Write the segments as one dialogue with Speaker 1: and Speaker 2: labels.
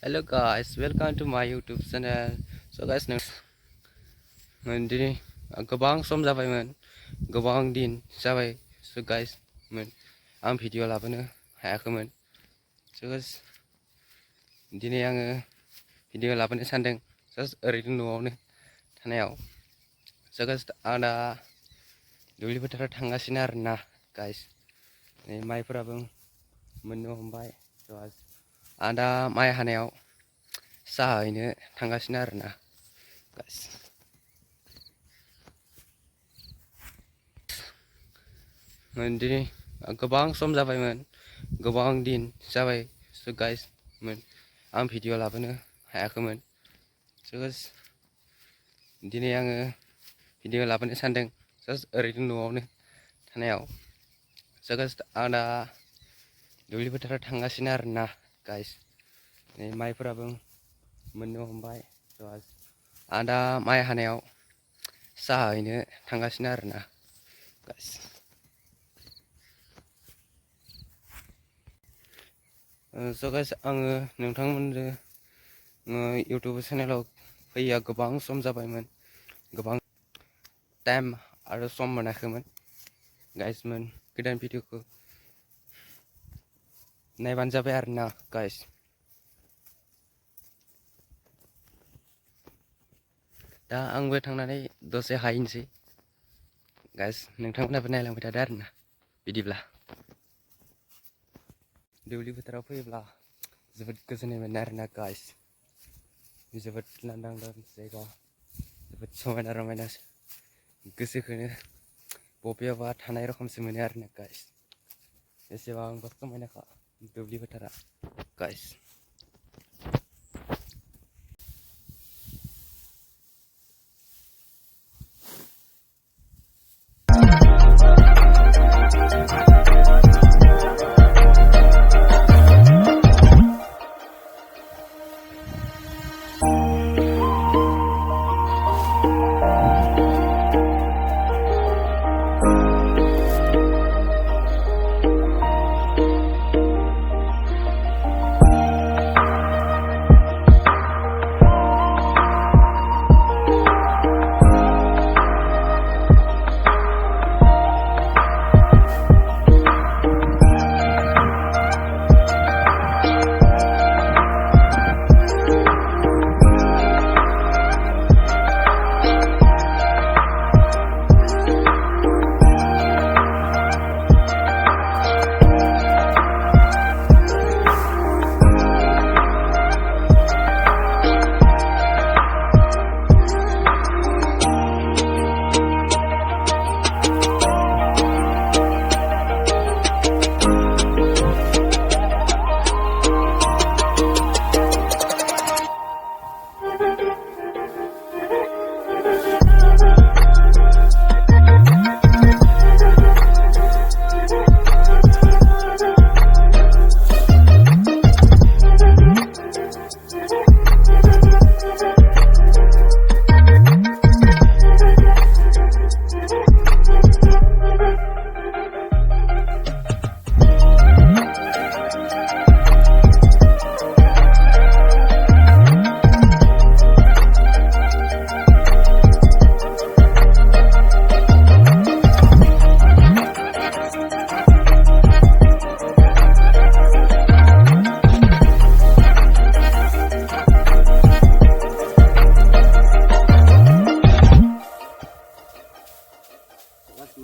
Speaker 1: Hello guys, welcome to my YouTube channel. So guys, दिनै गोबां सम जाबायमोन, गोबां दिन जाबाय. So guys, आं भिडिअ लाबोनो हायाखैमोन. So guys, दिनै आङो भिडिअ लाबोनो सानदों. जास्ट ओरैनो न'आवनो थानायाव. So guys, आं दा दुब्लि फोथाराव थांगासिनो आरोना guys. माइफोराबो मोननो हमबाय. So आं दा माइ हानायाव साहा हैनो थांगासिनो आरोना guys. दिनै गोबां सम जाबायमोन, गोबां दिन जाबाय. So guys, आं भिडिअ लाबोनो हायाखैमोन. So guys, दिनै आङो भिडिअ लाबोनो सानदों. जास्ट ओरैनो न'आवनो थानायाव. So guys, आं दा दुब्लि फोथाराव थांगासिनो आरोना guys. माइफोराबो मोननो हमबाय. So आं दा माइ हानायाव साहा हैनो थांगासिनो आरोना guys. So guys, आङो नोंथांमोननो YouTube चेनेलाव फैया गोबां सम जाबायमोन, गोबां टाइम आरो सम मोनाखैमोन guys. गोदान भिडिअखौ नायबानो जाबाय आरोना guys. दा आंबो थांनानै दसे हायनोसै guys. नोंथांमोनाबो नायलांबाय थादो आरोना. बिदिब्ला दुब्लि फोथाराव फैयोब्ला जोबोद गोजोननाय मोनो आरोना guys. जोबोद लांदां जायगा, जोबोद समायना रमायना, गोसोखौनो बबेयावबा थानाय रखमसो मोनो आरोना guys. बेसेबांबा समायनाखा दुब्लि फोथारा guys.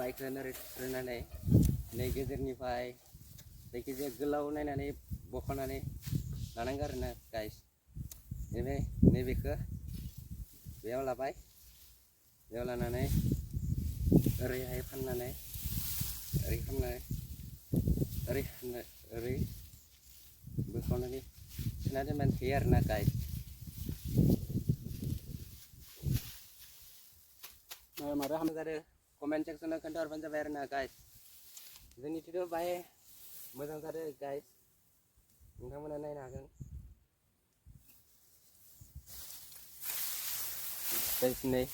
Speaker 1: माइखौनो रोनानै नै गेजेरनिफ्राय जायखिजाया गोलाव नायनानै बख'नानै लानांगौ आरोना guys. बेनिफ्राय नैबेखौ बेयाव लाबाय, बेयाव लानानै ओरैहाय फाननानै ओरै खालामनानै ओरै बोखावनानै सोना दोनबानो थायो आरोना guys. मारा हामनाय जादों कमेन्ट सेक्सनाव खोन्थाहरबानो जाबाय आरोना guys. जोंनिथिंथ' बाहाय मोजां जादों guys. नोंथांमोना नायनो हागोन guys. नै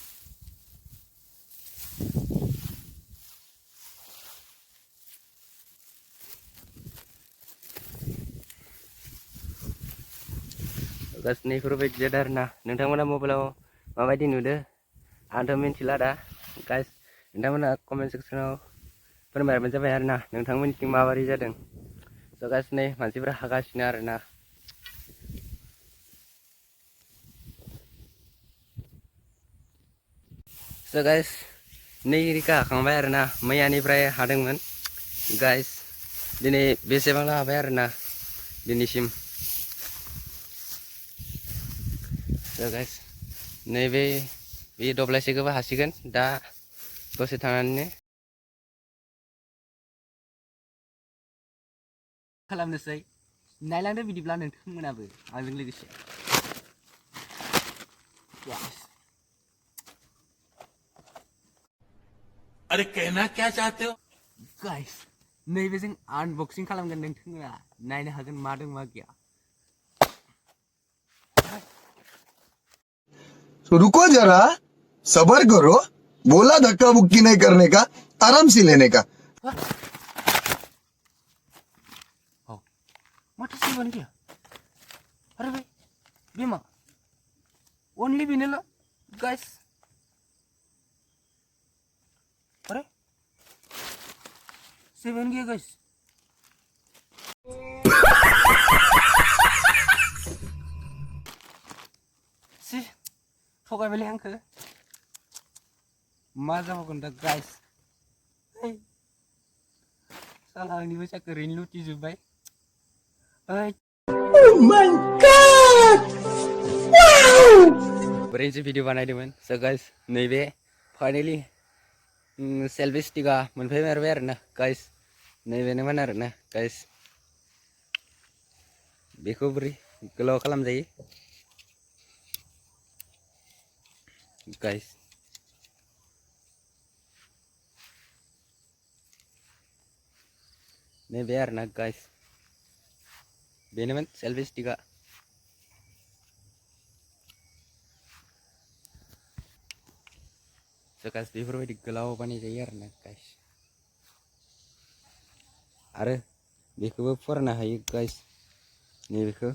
Speaker 1: guys nih berbeda dari nah nonton mobile mabaidi nude antum mincila dah guys nonton comment section permainan mencapai hari nah nonton mincing mabari jadeng so guys nih masih berhagasnya hari nah so guys nih Rika kang bayar nah mayani pray hadengman guys dini bese bangla bayar nah dini sim so guys nैबे बे दब्लायसेखौबो हासिगोन दा दसे थानानै खालामनोसै नायलांदो बिदिब्ला नोंथांमोनाबो आंजों लोगोसे
Speaker 2: अरे कहना क्या चाहते हो
Speaker 1: गाइस नैबे जों आनबक्सिं खालामगोन नोंथाङा नायनो हागोन मा दं मा गैया
Speaker 3: तो रुको जरा सबर करो बोला धक्का बुक्की नहीं करने का आराम से लेने का
Speaker 1: माथो सेबानो गैया आरो बे मा अनलि बेनोल' गाइस अरे सेबानो गैया गाइस सि थगायबायलै आंखो मा जाबावगोन दा गाइस साला आंनि फैसाखौ ओरैनो लुटिजोब्बाय ओइ बोरैसो भिडिअ बानायदोंमोन स गाइस नैबे फाइनालि सेल्फि स्टिकआ मोनफैमारबाय आरोना गाइस नैबेनोमोन आरोना गाइस बेखौ बोरै गोलाव खालामजायो गाइस नैबे आरोना गाइस बेनोमोन सेल्फि स्टिकआ स गाइस बेफोरबायदि गोलाव बानायजायो आरोना गाइस आरो बेखौबो फरायनो हायो गाइस नैबेखौ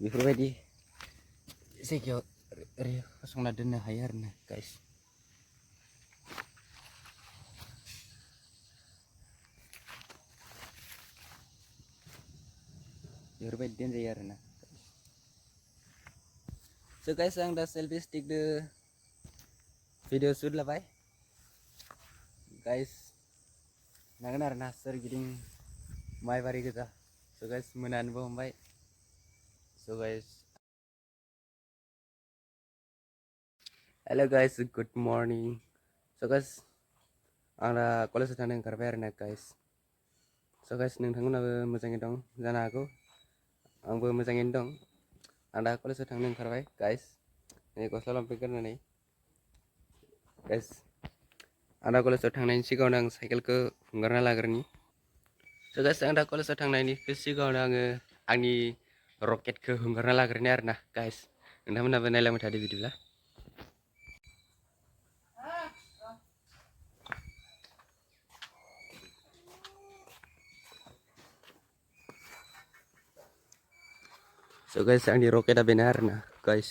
Speaker 1: बेफोरबायदि जायगायाव ओरै फसंना दोननो हायो आरोना गाइस बेफोरबायदि दोनजायो आरोना स गाइस आं दा सेल्फि स्टिकदो भिडिअ शुट लाबाय गाइस नांगोन आरोना सोरगिदिं माइबारि गोजा स गाइस मोनानोबो हमबाय स guys hello guys good morning स गाइस आं दा कलेजाव थांनो ओंखारबाय आरोना गाइस स गाइस नोंथांमोनाबो मोजाङै दं जानो हागौ आंबो मोजाङैनो दं आं दा कलेजाव थांनो ओंखारबाय गाइस नै गस्ला लंपेन्ट गाननानै गाइस आं दा कलेजाव थांनायनि सिगाङावनो आं साइकेलखौ हुंगारना लाग्रोनि स गाइस आं दा कलेजाव थांनायनि सिगाङावनो आङो आंनि रकेटखौ हुंगारना लाग्रोनि आरोना गाइस नोंथांमोनाबो नायलांबाय थादो बिदिब्ला स गाइस आंनि रकेटआ बेनो आरोना गाइस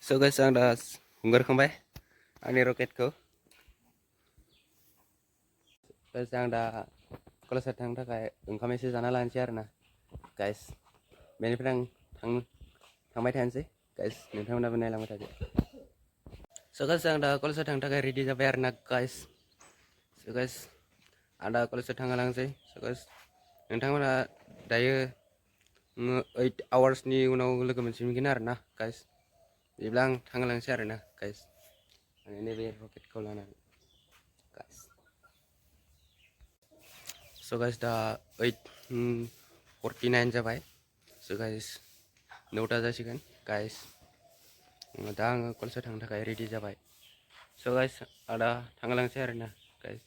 Speaker 1: स गाइस आं दा हुंगारखांबाय आंनि रकेटखौ गाइस आं दा कलेजाव थांनो थाखाय ओंखाम एसे जाना लानोसै आरोना गाइस बेनिफ्राय आं थांबाय थानोसै गाइस नोंथांमोनाबो नायलांबाय थादो स गाइस आं दा कलेजाव थांनो थाखाय रेडि जाबाय आरोना गाइस स गाइस आं दा कलेजाव थांलांसै स गाइस नोंथांमोना दायो 8 आवार्सनि उनाव लोगो मोनसिगोन आरोना गाइस बिदिब्ला आं थांलांसै आरोना गाइस आं नैबे रकेटखौ लानानै गाइस स गाइस दा 8:49 जाबाय स गाइस 9टा जासिगोन गाइस दा आङो कलेजाव थांनो थाखाय रेडि जाबाय स गाइस आं दा थांलांसै आरोना गाइस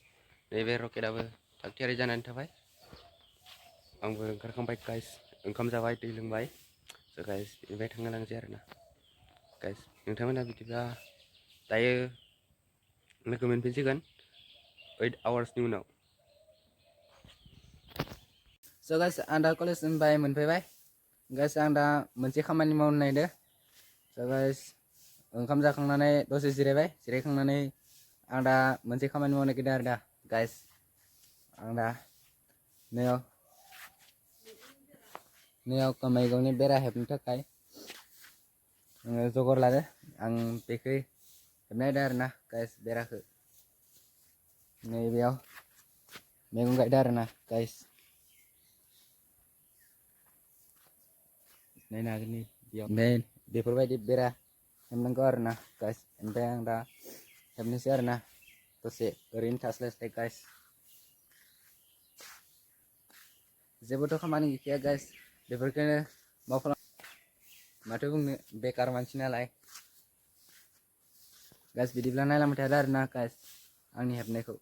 Speaker 1: नैबे रकेटआबो थाग थियारि जानानै थाबाय आंबो ओंखारखांबाय गाइस ओंखाम जाबाय दै लोंबाय so guys बेनिफ्राय थांनो लांसै आरोना guys नोंथांमोना बिदिब्ला दायो लोगो मोनफिनसिगोन 8 hoursनि उनाव so guys आं दा कलेजनिफ्राय मोनफैबाय guys आं दा मोनसे खामानि मावनो नागिरदों so guys ओंखाम जाखांनानै दसे जिरायबाय जिरायखांनानै आं दा मोनसे खामानि मावनो नागिरदों आरो दा guys आं दा नैयाव मैगंनि बेरा हेबनो थाखाय आङो जगर लादों आं बेखौ हेबनो नागिरदों आरोना guys बेराखौ नैबेयाव मैगं गायदों आरोना guys नायनो हागोन नै बेयाव ओमफ्राय बेफोरबायदि बेरा हेबनांगौ आरोना guys ओमफ्राय आं दा हेबनोसै आरोना दसे ओरैनो थास्लायस्लाय guys जेबोथ' खामानि गैखाया guys बेफोरखौनो मावखालाम माथो बुंनो बेकार मानसि नालाय guys बिदिब्ला नायलांबाय थादो आरोना guys आंनि हेबनायखौ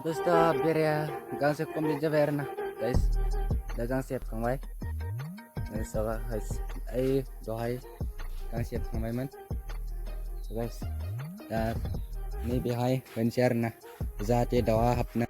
Speaker 1: guys दा बेराया गांसे कमप्लिट जाबाय आरोना guys दा गांसे हेबखांबाय guys ओइ दहाय गांसे हेबखांबायमोन guys दा नैबेहाय होनोसै आरोना जाहाथे दाउआ हाबनो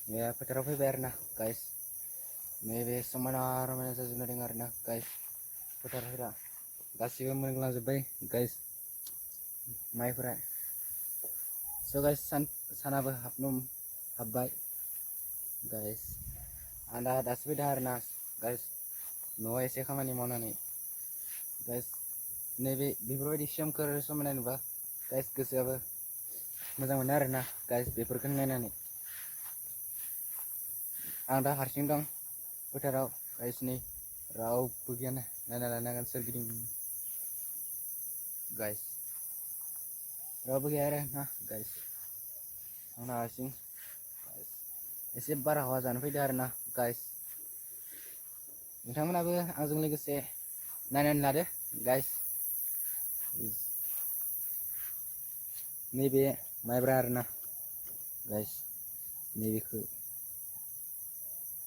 Speaker 1: Ya fotoğraf faybaय guys. Nैबे समायना रमायना जाजोबना दं आरोना guys. फोथारफोरा गासिबो मोनलांजोब्बाय guys. माइफोरा so guys सानाबो हाबबाय guys. आं दासो फैदों आरोना guys. न'आव एसे खामानि मावनानै guys. नैबे बेफोरबायदि सोमखोर समायना नुबा guys गोसोआबो मोजां मोनो आरोना guys बेफोरखौ नायनानै। आं दा हारसिं दं फोथाराव guys नै रावबो गैयाना नायना लानांगोन सोरगिदिं guys रावबो गैया आरोना guys आं हारसिं guys एसे बारहावा जानो फैदों आरोना guys नोंथांमोनाबो आंजों लोगोसे नायनानै लादो guys नैबे माइब्रा आरोना guys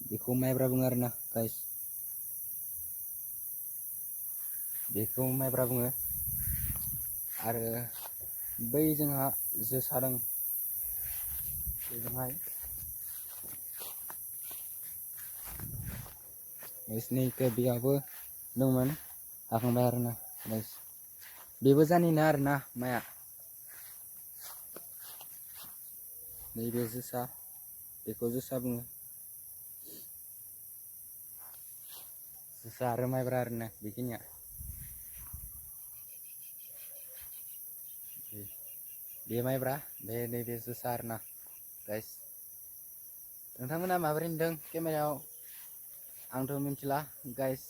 Speaker 1: बेखौ माइब्रा बुङो आरोना guys बेखौ माइब्रा बुङो आरो बै जोंहा जोसा दं बेजोंहाय नैखौ बेयावबो दंमोन हाखांबाय आरोना guys बेबो जानिनो आरोना माइआ नैबे जोसा बेखौ जोसा बुङो जोसा आरो माइब्रा आरोना बेखिनिया बे माइब्रा बे नैबे जोसा आरोना guys नोंथांमोना माबोरै नुदों केमेरायाव आंथ' मिथिला guys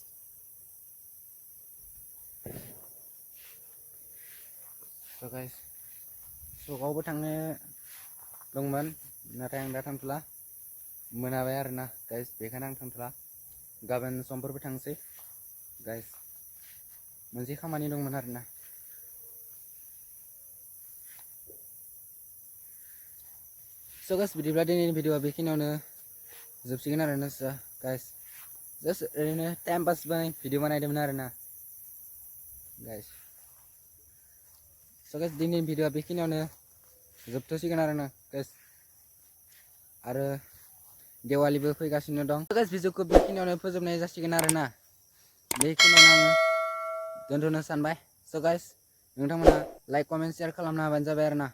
Speaker 1: so guys सकआवबो थांनो दंमोन नाथाय आं दा थांथ'ला मोनाबाय आरोना guys बेखायनो आं थांथ'ला गाबोन समफोरबो थांसै guys मोनसे खामानि दंमोन आरोना so guys बिदिब्ला दिनैनि भिडिअआ बेखिनियावनो जोबसिगोन आरोना guys जास्ट ओरैनो टाइम पास भिडिअ बानायदोंमोन आरोना guys so guys दिनैनि भिडिअआ बेखिनियावनो जोबथ'सिगोन आरोना guys आरो देवालिबो फैगासिनो दं so guys भिडिअखौ बेखिनियावनो फोजोबनाय जासिगोन आरोना बेखिनियावनो आङो दोनथ'नो सानबाय so guys नोंथांमोना लाइक कमेन्ट शेयार खालामना होबानो जाबाय आरोना